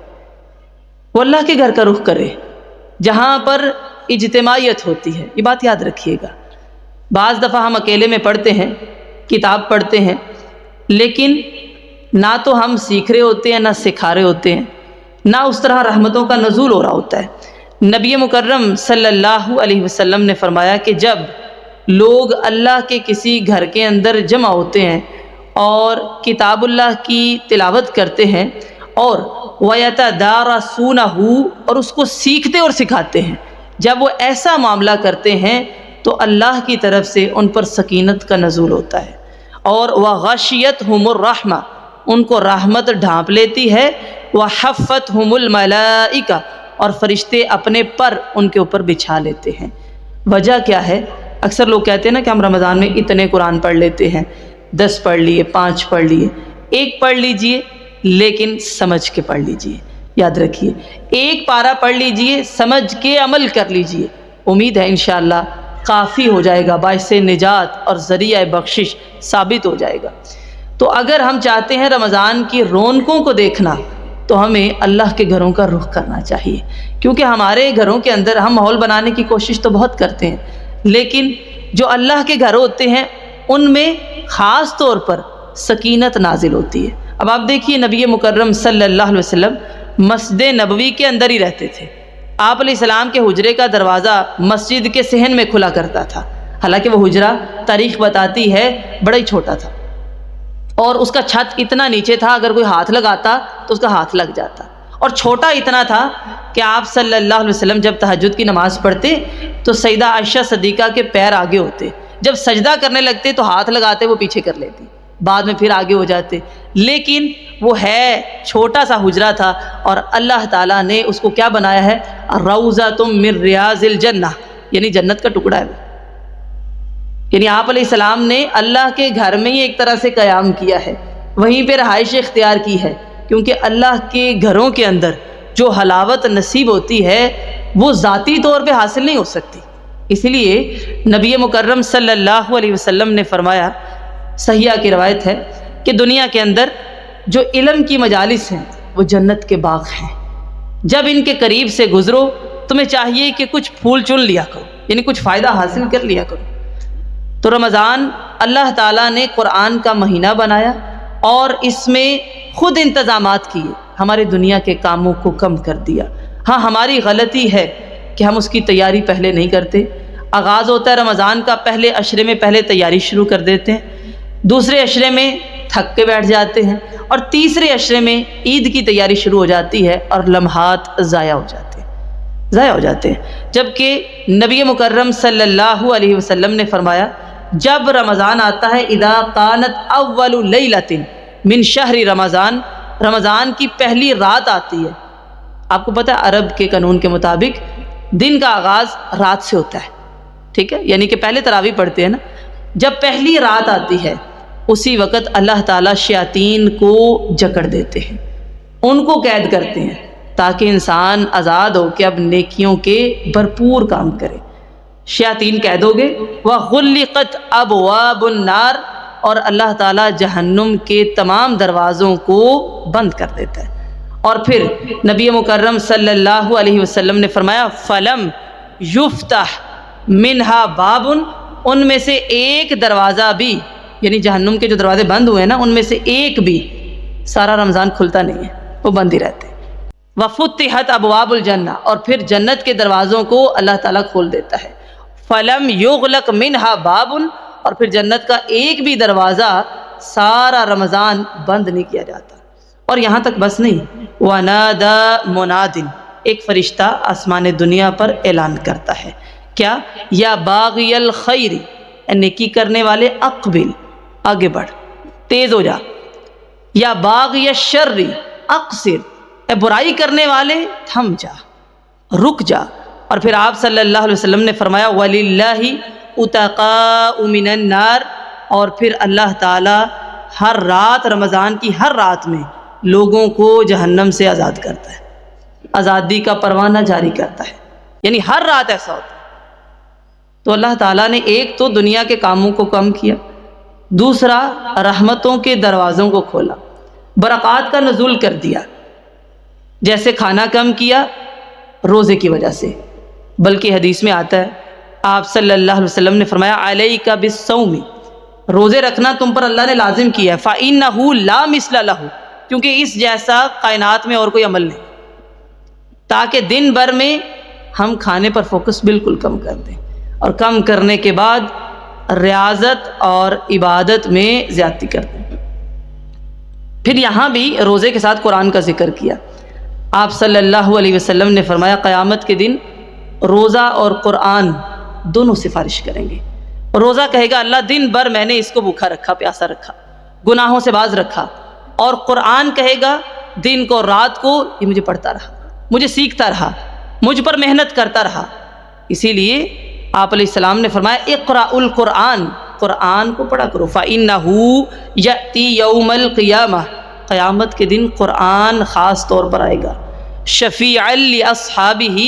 وہ اللہ کے گھر کا رخ کرے جہاں پر اجتماعیت ہوتی ہے۔ یہ بات یاد رکھیے گا، بعض دفعہ ہم اکیلے میں پڑھتے ہیں، کتاب پڑھتے ہیں، لیکن نہ تو ہم سیکھ رہے ہوتے ہیں نہ سکھا رہے ہوتے ہیں، نہ اس طرح رحمتوں کا نزول ہو رہا ہوتا ہے۔ نبی مکرم صلی اللہ علیہ وسلم نے فرمایا کہ جب لوگ اللہ کے کسی گھر کے اندر جمع ہوتے ہیں اور کتاب اللہ کی تلاوت کرتے ہیں اور وَيَتَدَارَسُونَهُ، اور اس کو سیکھتے اور سکھاتے ہیں، جب وہ ایسا معاملہ کرتے ہیں تو اللہ کی طرف سے ان پر سکینت کا نزول ہوتا ہے، اور وَغَشِيَتْهُمُ الرَّحْمَةُ، ان کو رحمت ڈھانپ لیتی ہے، وَحَفَّتْهُمُ الْمَلَائِكَةُ، اور فرشتے اپنے پر ان کے اوپر بچھا لیتے ہیں۔ وجہ کیا ہے؟ اکثر لوگ کہتے ہیں نا کہ ہم رمضان میں اتنے قرآن پڑھ لیتے ہیں، 10 پڑھ لیے، 5 پڑھ لیے۔ 1 پڑھ لیجئے لیکن سمجھ کے پڑھ لیجئے، یاد رکھیے 1 پارہ پڑھ لیجئے، سمجھ کے عمل کر لیجئے، امید ہے انشاءاللہ کافی ہو جائے گا، باعث نجات اور ذریعہ بخشش ثابت ہو جائے گا۔ تو اگر ہم چاہتے ہیں رمضان کی رونقوں کو دیکھنا تو ہمیں اللہ کے گھروں کا رخ کرنا چاہیے، کیونکہ ہمارے گھروں کے اندر ہم ماحول بنانے کی کوشش تو بہت کرتے ہیں، لیکن جو اللہ کے گھر ہوتے ہیں ان میں خاص طور پر سکینت نازل ہوتی ہے۔ اب آپ دیکھیے نبی مکرم صلی اللہ علیہ وسلم مسجد نبوی کے اندر ہی رہتے تھے، آپ علیہ السلام کے حجرے کا دروازہ مسجد کے صحن میں کھلا کرتا تھا، حالانکہ وہ حجرہ تاریخ بتاتی ہے بڑا ہی چھوٹا تھا، اور اس کا چھت اتنا نیچے تھا اگر کوئی ہاتھ لگاتا تو اس کا ہاتھ لگ جاتا، اور چھوٹا اتنا تھا کہ آپ صلی اللہ علیہ وسلم جب تہجد کی نماز پڑھتے تو سیدہ عائشہ صدیقہ کے پیر آگے ہوتے، جب سجدہ کرنے لگتے تو ہاتھ لگاتے وہ پیچھے کر لیتی، بعد میں پھر آگے ہو جاتے، لیکن وہ ہے چھوٹا سا حجرہ تھا، اور اللہ تعالیٰ نے اس کو کیا بنایا ہے؟ روضۃ من ریاض الجنہ، یعنی جنت کا ٹکڑا ہے وہ، یعنی آپ علیہ السلام نے اللہ کے گھر میں ہی ایک طرح سے قیام کیا ہے، وہیں پہ رہائش اختیار کی ہے، کیونکہ اللہ کے گھروں کے اندر جو حلاوت نصیب ہوتی ہے وہ ذاتی طور پہ حاصل نہیں ہو سکتی۔ اس لیے نبی مکرم صلی اللہ علیہ وسلم نے فرمایا، صحیحہ کی روایت ہے کہ دنیا کے اندر جو علم کی مجالس ہیں وہ جنت کے باغ ہیں، جب ان کے قریب سے گزرو تمہیں چاہیے کہ کچھ پھول چن لیا کرو، یعنی کچھ فائدہ حاصل کر لیا کرو۔ تو رمضان اللہ تعالیٰ نے قرآن کا مہینہ بنایا اور اس میں خود انتظامات کیے، ہمارے دنیا کے کاموں کو کم کر دیا۔ ہاں ہماری غلطی ہے کہ ہم اس کی تیاری پہلے نہیں کرتے، آغاز ہوتا ہے رمضان کا، پہلے عشرے میں پہلے تیاری شروع کر دیتے ہیں، دوسرے عشرے میں تھک کے بیٹھ جاتے ہیں، اور تیسرے عشرے میں عید کی تیاری شروع ہو جاتی ہے اور لمحات ضائع ہو جاتے ہیں، جبکہ نبی مکرم صلی اللہ علیہ وسلم نے فرمایا جب رمضان آتا ہے اذا کانت اول لیلۃ من شہر رمضان، رمضان کی پہلی رات آتی ہے، آپ کو پتہ ہے عرب کے قانون کے مطابق دن کا آغاز رات سے ہوتا ہے، ٹھیک ہے، یعنی کہ پہلے تراویح پڑھتے ہیں نا، جب پہلی رات آتی ہے اسی وقت اللہ تعالیٰ شیاطین کو جکڑ دیتے ہیں، ان کو قید کرتے ہیں تاکہ انسان آزاد ہو کہ اب نیکیوں کے بھرپور کام کرے۔ شیاطین قید ہو گئے، وَغُلِّقَتْ أَبْوَابُ النَّارِ، اور اللہ تعالیٰ جہنم کے تمام دروازوں کو بند کر دیتا ہے۔ اور پھر نبی مکرم صلی اللہ علیہ وسلم نے فرمایا فَلَمْ يُفْتَحْ مِنْهَا بَابٌ، ان میں سے ایک دروازہ بھی، یعنی جہنم کے جو دروازے بند ہوئے ہیں نا، ان میں سے ایک بھی سارا رمضان کھلتا نہیں ہے، وہ بند ہی رہتے ہیں۔ وَفُتِحَتْ أَبْوَابُ الْجَنَّةِ، اور پھر جنت کے دروازوں کو اللہ تعالیٰ کھول دیتا ہے۔ فَلَمْ يُغْلَقْ مِنْهَا بَابٌ، اور پھر جنت کا ایک بھی دروازہ سارا رمضان بند نہیں کیا جاتا۔ اور یہاں تک بس نہیں، وَنَادَى مُنَادٍ، ایک فرشتہ آسمان دنیا پر اعلان کرتا ہے، کیا؟ یا باغی الخیر، نیکی کرنے والے اقبل، آگے بڑھ، تیز ہو جا، یا باغی الشر اقصر، اے برائی کرنے والے تھم جا، رک جا۔ اور پھر آپ صلی اللہ علیہ وسلم نے فرمایا وَلِلَّهِ اُتَقَاءُ مِنَ النَّارِ، اور پھر اللہ تعالی ہر رات، رمضان کی ہر رات میں لوگوں کو جہنم سے آزاد کرتا ہے، آزادی کا پروانہ جاری کرتا ہے، یعنی ہر رات ایسا ہوتا ہے۔ تو اللہ تعالیٰ نے ایک تو دنیا کے کاموں کو کم کیا، دوسرا رحمتوں کے دروازوں کو کھولا، برکات کا نزول کر دیا، جیسے کھانا کم کیا روزے کی وجہ سے، بلکہ حدیث میں آتا ہے آپ صلی اللہ علیہ وسلم نے فرمایا علیک بالصوم، روزے رکھنا تم پر اللہ نے لازم کیا ہے، فإنہ لا مثل لہ، کیونکہ اس جیسا کائنات میں اور کوئی عمل نہیں، تاکہ دن بھر میں ہم کھانے پر فوکس بالکل کم کر دیں، اور کم کرنے کے بعد ریاضت اور عبادت میں زیادتی کر دیں۔ پھر یہاں بھی روزے کے ساتھ قرآن کا ذکر کیا۔ آپ صلی اللہ علیہ وسلم نے فرمایا قیامت کے دن روزہ اور قرآن دونوں سفارش کریں گے۔ روزہ کہے گا اللہ دن بھر میں نے اس کو بھوکا رکھا، پیاسا رکھا، گناہوں سے باز رکھا، اور قرآن کہے گا دن کو رات کو یہ مجھے پڑھتا رہا، مجھے سیکھتا رہا، مجھ پر محنت کرتا رہا۔ اسی لیے آپ علیہ السلام نے فرمایا اقرأ القرآن، قرآن کو پڑھا کرو، فإنہ یأتی یوم القیامہ، قیامت کے دن قرآن خاص طور پر آئے گا، شفیعا لاصحابہ،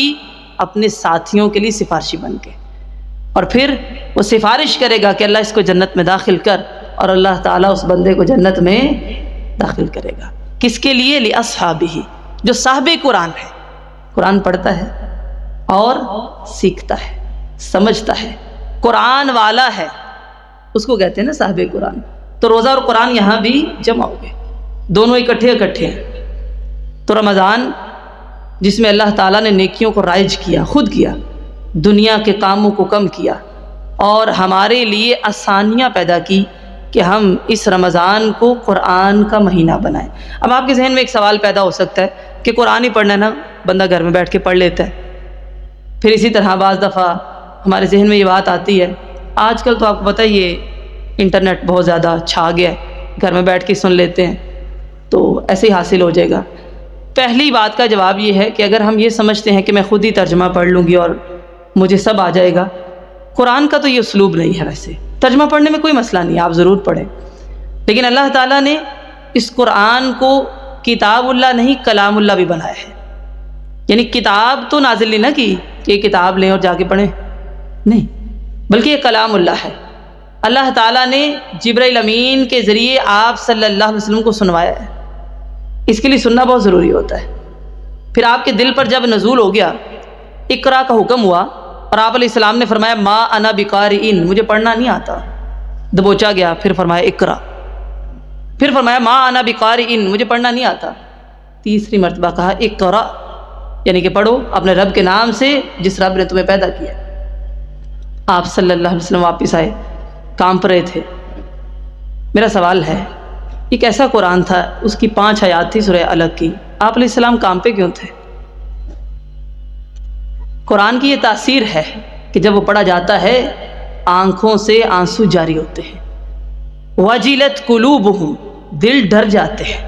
اپنے ساتھیوں کے لیے سفارشی بن کے، اور پھر وہ سفارش کرے گا کہ اللہ اس کو جنت میں داخل کر، اور اللہ تعالیٰ اس بندے کو جنت میں داخل کرے گا۔ کس کے لیے؟ لاصحابہ، جو صاحب قرآن ہے، قرآن پڑھتا ہے اور سیکھتا ہے، سمجھتا ہے، قرآن والا ہے، اس کو کہتے ہیں نا صاحب قرآن۔ تو روزہ اور قرآن یہاں بھی جمع ہو گئے، دونوں اکٹھے ہیں۔ تو رمضان جس میں اللہ تعالیٰ نے نیکیوں کو رائج کیا، خود کیا، دنیا کے کاموں کو کم کیا، اور ہمارے لیے آسانیاں پیدا کی کہ ہم اس رمضان کو قرآن کا مہینہ بنائیں۔ اب آپ کے ذہن میں ایک سوال پیدا ہو سکتا ہے کہ قرآن ہی پڑھنا ہے نا، بندہ گھر میں بیٹھ کے پڑھ لیتا ہے۔ پھر اسی طرح بعض دفعہ ہمارے ذہن میں یہ بات آتی ہے، آج کل تو آپ کو پتہ ہی ہے انٹرنیٹ بہت زیادہ چھا گیا ہے، گھر میں بیٹھ کے سن لیتے ہیں تو ایسے ہی حاصل ہو جائے گا۔ پہلی بات کا جواب یہ ہے کہ اگر ہم یہ سمجھتے ہیں کہ میں خود ہی ترجمہ پڑھ لوں گی اور مجھے سب آ جائے گا، قرآن کا تو یہ اسلوب نہیں ہے۔ ویسے ترجمہ پڑھنے میں کوئی مسئلہ نہیں، آپ ضرور پڑھیں، لیکن اللہ تعالیٰ نے اس قرآن کو کتاب اللہ نہیں کلام اللہ بھی بنایا ہے، یعنی کتاب تو نازل نہیں نہ کی کہ یہ کتاب لیں اور جا کے پڑھیں، نہیں، بلکہ یہ کلام اللہ ہے۔ اللہ تعالیٰ نے جبرائیل امین کے ذریعے آپ صلی اللہ علیہ وسلم کو سنوایا ہے، اس کے لیے سننا بہت ضروری ہوتا ہے۔ پھر آپ کے دل پر جب نزول ہو گیا، اقرا کا حکم ہوا، اور آپ علیہ السلام نے فرمایا ما انا بقارئین، مجھے پڑھنا نہیں آتا، دبوچا گیا، پھر فرمایا اقرا، پھر فرمایا ما انا بقارئین، مجھے پڑھنا نہیں آتا، تیسری مرتبہ کہا اقرا، یعنی کہ پڑھو اپنے رب کے نام سے جس رب نے تمہیں پیدا کیا۔ آپ صلی اللہ علیہ وسلم واپس آئے، کانپ رہے تھے۔ میرا سوال ہے، ایک ایسا قرآن تھا، اس کی 5 آیات تھی سورہ الگ کی، آپ علیہ السلام کانپے کیوں تھے؟ قرآن کی یہ تاثیر ہے کہ جب وہ پڑھا جاتا ہے آنکھوں سے آنسو جاری ہوتے ہیں، وجلت قلوبہم، دل ڈر جاتے ہیں،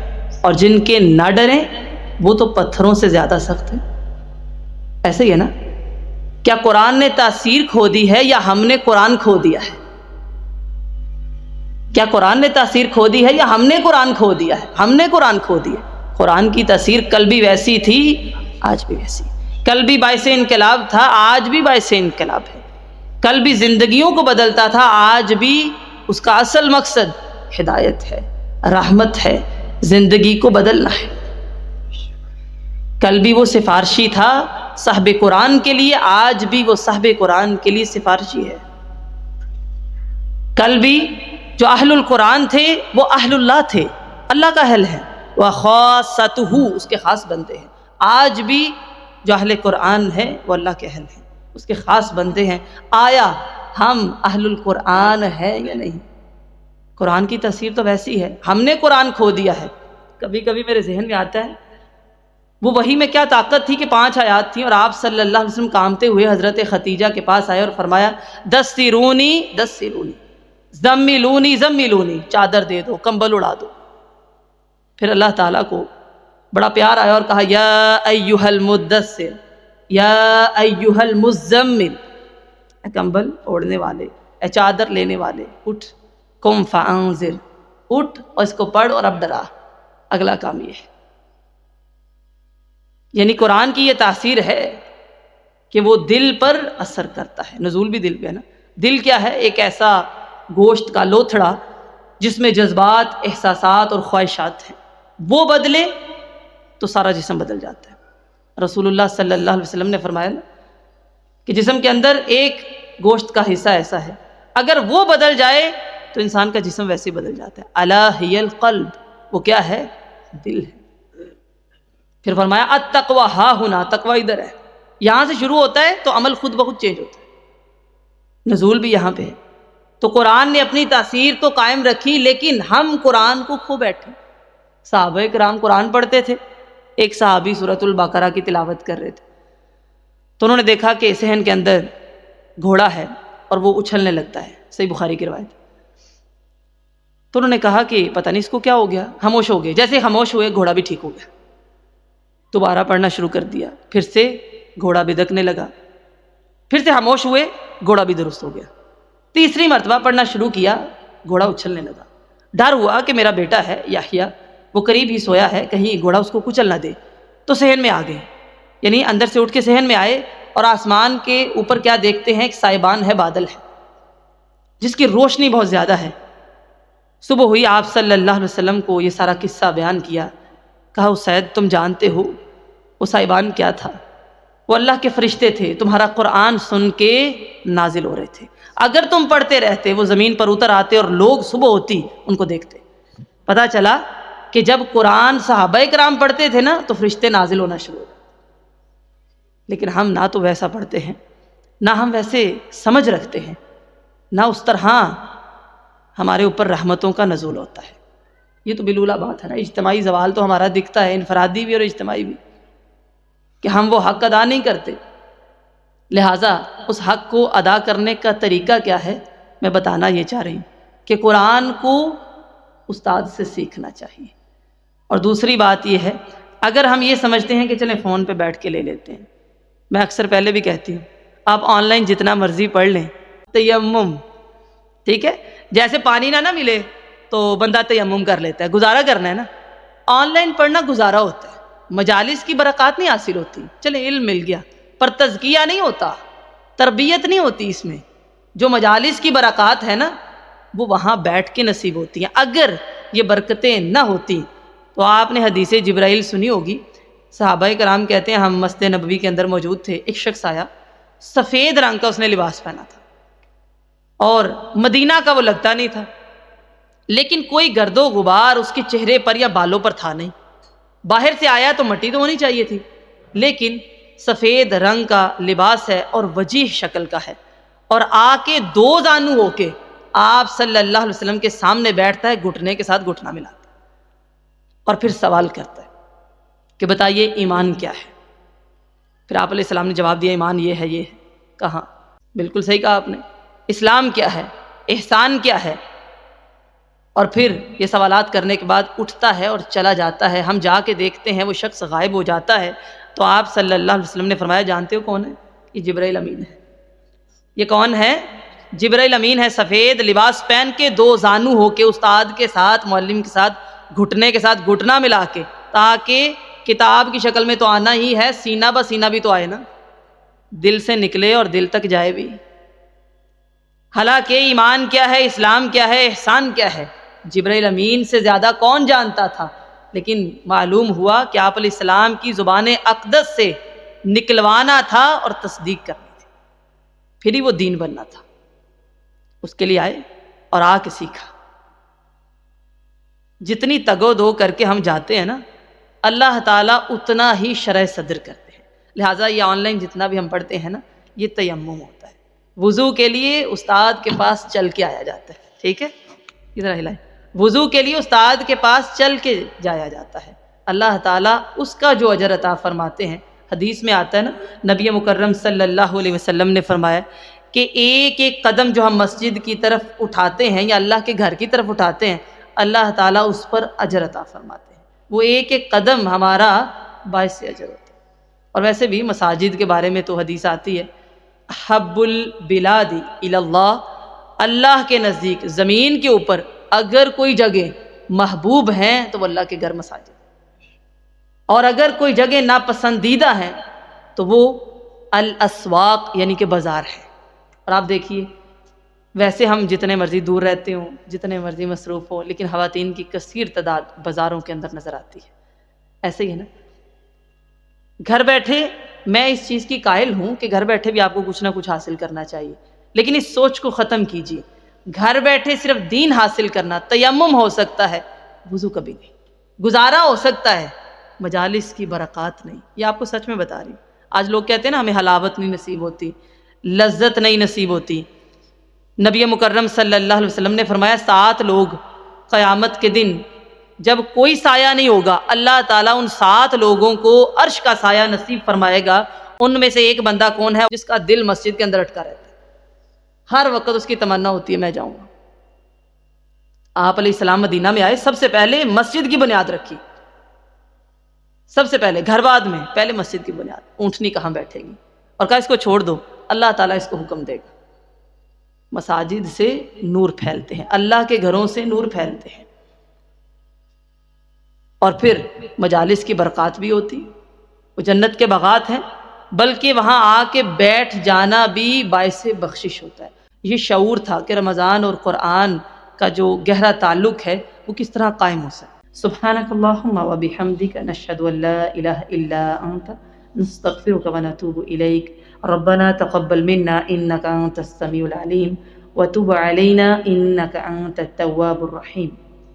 اور جن کے نہ ڈریں وہ تو پتھروں سے زیادہ سخت ہیں۔ ایسے ہی ہے نا، کیا قرآن نے تاثیر کھو دی ہے یا ہم نے قرآن کھو دیا ہے؟ کیا قرآن نے تاثیر کھو دی ہے یا ہم نے قرآن کھو دیا ہے؟ ہم نے قرآن کھو دیا۔ قرآن کی تاثیر کل بھی ویسی تھی، آج بھی ویسی، کل بھی باعث انقلاب تھا، آج بھی باعث انقلاب ہے، کل بھی زندگیوں کو بدلتا تھا، آج بھی اس کا اصل مقصد ہدایت ہے، رحمت ہے، زندگی کو بدلنا ہے۔ کل بھی وہ سفارشی تھا صاحب قرآن کے لیے، آج بھی وہ صاحب قرآن کے لیے سفارشی ہے۔ کل بھی جو اہل القرآن تھے وہ اہل اللہ تھے، اللہ کا اہل ہے، وَخَاصَّتُهُ اس کے خاص بندے ہیں۔ آج بھی جو اہل قرآن ہے وہ اللہ کے اہل ہیں، اس کے خاص بندے ہیں۔ آیا ہم اہل القرآن ہیں یا نہیں؟ قرآن کی تاثیر تو ویسی ہے، ہم نے قرآن کھو دیا ہے۔ کبھی کبھی میرے ذہن میں آتا ہے وہ وحی میں کیا طاقت تھی کہ 5 آیات تھیں اور آپ صلی اللہ علیہ وسلم کامتے ہوئے حضرت خدیجہ کے پاس آئے اور فرمایا دثرونی دثرونی، زملونی زملونی، چادر دے دو، کمبل اڑا دو۔ پھر اللہ تعالیٰ کو بڑا پیار آیا اور کہا یا ایھا المدثر یا ایھا المزمل، اے کمبل اوڑھنے والے، اے چادر لینے والے، اٹھ، قم فانذر، اٹھ اور اس کو پڑھ اور اب ڈرا۔ اگلا کام یہ ہے، یعنی قرآن کی یہ تاثیر ہے کہ وہ دل پر اثر کرتا ہے۔ نزول بھی دل پہ ہے نا۔ دل کیا ہے؟ ایک ایسا گوشت کا لوتھڑا جس میں جذبات، احساسات اور خواہشات ہیں، وہ بدلے تو سارا جسم بدل جاتا ہے۔ رسول اللہ صلی اللہ علیہ وسلم نے فرمایا نا کہ جسم کے اندر ایک گوشت کا حصہ ایسا ہے، اگر وہ بدل جائے تو انسان کا جسم ویسے ہی بدل جاتا ہے۔ الا ہی القلب، وہ کیا ہے؟ دل ہے۔ پھر فرمایا التقوی ہا ہنا، تقوی ادھر ہے، یہاں سے شروع ہوتا ہے تو عمل خود بخود چینج ہوتا ہے۔ نزول بھی یہاں پہ ہے۔ تو قرآن نے اپنی تاثیر تو قائم رکھی، لیکن ہم قرآن کو کھو بیٹھے۔ صحابہ کرام قرآن پڑھتے تھے، ایک صحابی سورۃ البقرہ کی تلاوت کر رہے تھے تو انہوں نے دیکھا کہ صحن کے اندر گھوڑا ہے اور وہ اچھلنے لگتا ہے، صحیح بخاری کی روایت۔ تو انہوں نے کہا کہ پتہ نہیں اس کو کیا ہو گیا، خاموش ہو گئے۔ جیسے خاموش ہوئے گھوڑا بھی ٹھیک ہو گیا، دوبارہ پڑھنا شروع کر دیا، پھر سے گھوڑا بدکنے لگا، پھر سے خاموش ہوئے، گھوڑا بھی درست ہو گیا۔ تیسری مرتبہ پڑھنا شروع کیا، گھوڑا اچھلنے لگا۔ ڈر ہوا کہ میرا بیٹا ہے یحییٰ، وہ قریب ہی سویا ہے، کہیں گھوڑا اس کو کچل نہ دے، تو صحن میں آ گئے، یعنی اندر سے اٹھ کے صحن میں آئے اور آسمان کے اوپر کیا دیکھتے ہیں؟ ایک سائبان ہے، بادل ہے جس کی روشنی بہت زیادہ ہے۔ صبح ہوئی، آپ صلی اللہ علیہ وسلم کو یہ سارا قصہ بیان کیا، کہا اسید تم جانتے ہو وہ سائبان کیا تھا؟ وہ اللہ کے فرشتے تھے، تمہارا قرآن سن کے نازل ہو رہے تھے، اگر تم پڑھتے رہتے وہ زمین پر اتر آتے اور لوگ صبح ہوتی ان کو دیکھتے۔ پتہ چلا کہ جب قرآن صحابہ کرام پڑھتے تھے نا تو فرشتے نازل ہونا شروع ہو۔ لیکن ہم نہ تو ویسا پڑھتے ہیں، نہ ہم ویسے سمجھ رکھتے ہیں، نہ اس طرح ہمارے اوپر رحمتوں کا نزول ہوتا ہے۔ یہ تو بالولا بات ہے نا، اجتماعی زوال تو ہمارا دکھتا ہے، انفرادی بھی اور اجتماعی بھی، کہ ہم وہ حق ادا نہیں کرتے۔ لہٰذا اس حق کو ادا کرنے کا طریقہ کیا ہے؟ میں بتانا یہ چاہ رہی ہوں کہ قرآن کو استاد سے سیکھنا چاہیے۔ اور دوسری بات یہ ہے، اگر ہم یہ سمجھتے ہیں کہ چلیں فون پہ بیٹھ کے لے لیتے ہیں، میں اکثر پہلے بھی کہتی ہوں آپ آن لائن جتنا مرضی پڑھ لیں، تیمم، ٹھیک ہے، جیسے پانی نہ ملے تو بندہ تیمم کر لیتا ہے، گزارا کرنا ہے نا۔ آن لائن پڑھنا گزارا ہوتا ہے، مجالس کی برکات نہیں حاصل ہوتی، چلیں علم مل گیا پر تزکیہ نہیں ہوتا، تربیت نہیں ہوتی اس میں۔ جو مجالس کی برکات ہے نا وہ وہاں بیٹھ کے نصیب ہوتی ہیں۔ اگر یہ برکتیں نہ ہوتی تو آپ نے حدیث جبرائیل سنی ہوگی، صحابہ کرام کہتے ہیں ہم مسجد نبوی کے اندر موجود تھے، ایک شخص آیا، سفید رنگ کا اس نے لباس پہنا تھا اور مدینہ کا وہ لگتا نہیں تھا، لیکن کوئی گرد و غبار اس کے چہرے پر یا بالوں پر تھا نہیں۔ باہر سے آیا تو مٹی تو ہونی چاہیے تھی، لیکن سفید رنگ کا لباس ہے اور وجیح شکل کا ہے، اور آ کے 2 زانو ہو کے آپ صلی اللہ علیہ وسلم کے سامنے بیٹھتا ہے، گھٹنے کے ساتھ گھٹنا ملاتا ہے اور پھر سوال کرتا ہے کہ بتائیے ایمان کیا ہے؟ پھر آپ علیہ السلام نے جواب دیا ایمان یہ ہے، یہ ہے۔ کہاں؟ بالکل صحیح کہا آپ نے، اسلام کیا ہے، احسان کیا ہے؟ اور پھر یہ سوالات کرنے کے بعد اٹھتا ہے اور چلا جاتا ہے۔ ہم جا کے دیکھتے ہیں وہ شخص غائب ہو جاتا ہے، تو آپ صلی اللہ علیہ وسلم نے فرمایا جانتے ہو کون ہے؟ یہ جبرائیل امین ہے۔ یہ کون ہے؟ جبرائیل امین ہے، سفید لباس پہن کے، دو زانو ہو کے، استاد کے ساتھ، معلم کے ساتھ، گھٹنے کے ساتھ گھٹنا ملا کے، تاکہ کتاب کی شکل میں تو آنا ہی ہے، سینہ بہ سینہ بھی تو آئے نا، دل سے نکلے اور دل تک جائے بھی۔ حالانکہ ایمان کیا ہے، اسلام کیا ہے، احسان کیا ہے، جبرائیل امین سے زیادہ کون جانتا تھا؟ لیکن معلوم ہوا کہ آپ علیہ السلام کی زبان اقدس سے نکلوانا تھا اور تصدیق کرنی تھی، پھر ہی وہ دین بننا تھا۔ اس کے لیے آئے اور آ کے سیکھا۔ جتنی تگو دو کر کے ہم جاتے ہیں نا، اللہ تعالیٰ اتنا ہی شرح صدر کرتے ہیں۔ لہٰذا یہ آن لائن جتنا بھی ہم پڑھتے ہیں نا، یہ تیمم ہوتا ہے۔ وضو کے لیے استاد کے پاس چل کے آیا جاتا ہے، ٹھیک ہے، ادھر ہلائیں۔ وضو کے لیے استاد کے پاس چل کے جایا جاتا ہے۔ اللہ تعالیٰ اس کا جو اجر عطا فرماتے ہیں، حدیث میں آتا ہے نا، نبی مکرم صلی اللہ علیہ وسلم نے فرمایا کہ ایک ایک قدم جو ہم مسجد کی طرف اٹھاتے ہیں یا اللہ کے گھر کی طرف اٹھاتے ہیں، اللہ تعالیٰ اس پر اجر عطا فرماتے ہیں۔ وہ ایک ایک قدم ہمارا باعث اجر ہوتا ہے۔ اور ویسے بھی مساجد کے بارے میں تو حدیث آتی ہے، حب البلاد الی اللہ، اللہ کے نزدیک زمین کے اوپر اگر کوئی جگہ محبوب ہیں تو وہ اللہ کے گھر مساجد، اور اگر کوئی جگہ ناپسندیدہ ہے تو وہ الاسواق یعنی کہ بازار ہے۔ اور آپ دیکھیے، ویسے ہم جتنے مرضی دور رہتے ہوں، جتنے مرضی مصروف ہوں، لیکن خواتین کی کثیر تعداد بازاروں کے اندر نظر آتی ہے۔ ایسے ہی ہے نا، گھر بیٹھے میں اس چیز کی قائل ہوں کہ گھر بیٹھے بھی آپ کو کچھ نہ کچھ حاصل کرنا چاہیے، لیکن اس سوچ کو ختم کیجیے۔ گھر بیٹھے صرف دین حاصل کرنا، تیمم ہو سکتا ہے، وضو کبھی نہیں۔ گزارا ہو سکتا ہے، مجالس کی برکات نہیں۔ یہ آپ کو سچ میں بتا رہی ہوں۔ آج لوگ کہتے ہیں نا ہمیں حلاوت نہیں نصیب ہوتی، لذت نہیں نصیب ہوتی۔ نبی مکرم صلی اللہ علیہ وسلم نے فرمایا 7 لوگ قیامت کے دن جب کوئی سایہ نہیں ہوگا، اللہ تعالیٰ ان 7 لوگوں کو عرش کا سایہ نصیب فرمائے گا۔ ان میں سے ایک بندہ کون ہے؟ جس کا دل مسجد کے اندر اٹکا رہتا ہے، ہر وقت اس کی تمنا ہوتی ہے میں جاؤں گا۔ آپ علیہ السلام مدینہ میں آئے، سب سے پہلے مسجد کی بنیاد رکھی، سب سے پہلے، گھر بعد میں، پہلے مسجد کی بنیاد۔ اونٹنی کہاں بیٹھے گی؟ اور کہا اس کو چھوڑ دو، اللہ تعالیٰ اس کو حکم دے گا۔ مساجد سے نور پھیلتے ہیں، اللہ کے گھروں سے نور پھیلتے ہیں، اور پھر مجالس کی برکات بھی ہوتی، وہ جنت کے باغات ہیں، بلکہ وہاں آ کے بیٹھ جانا بھی باعث بخشش ہوتا ہے۔ یہ شعور تھا کہ رمضان اور قرآن کا جو گہرا تعلق ہے وہ کس طرح قائم ہو سکے۔ سبحانک اللہم و بحمدک، نشہد ان لا الہ الا انت، نستغفرک و نتوب الیک۔ ربنا تقبل منا انک انت السمیع العلیم وتب علینا انک انت التواب الرحیم۔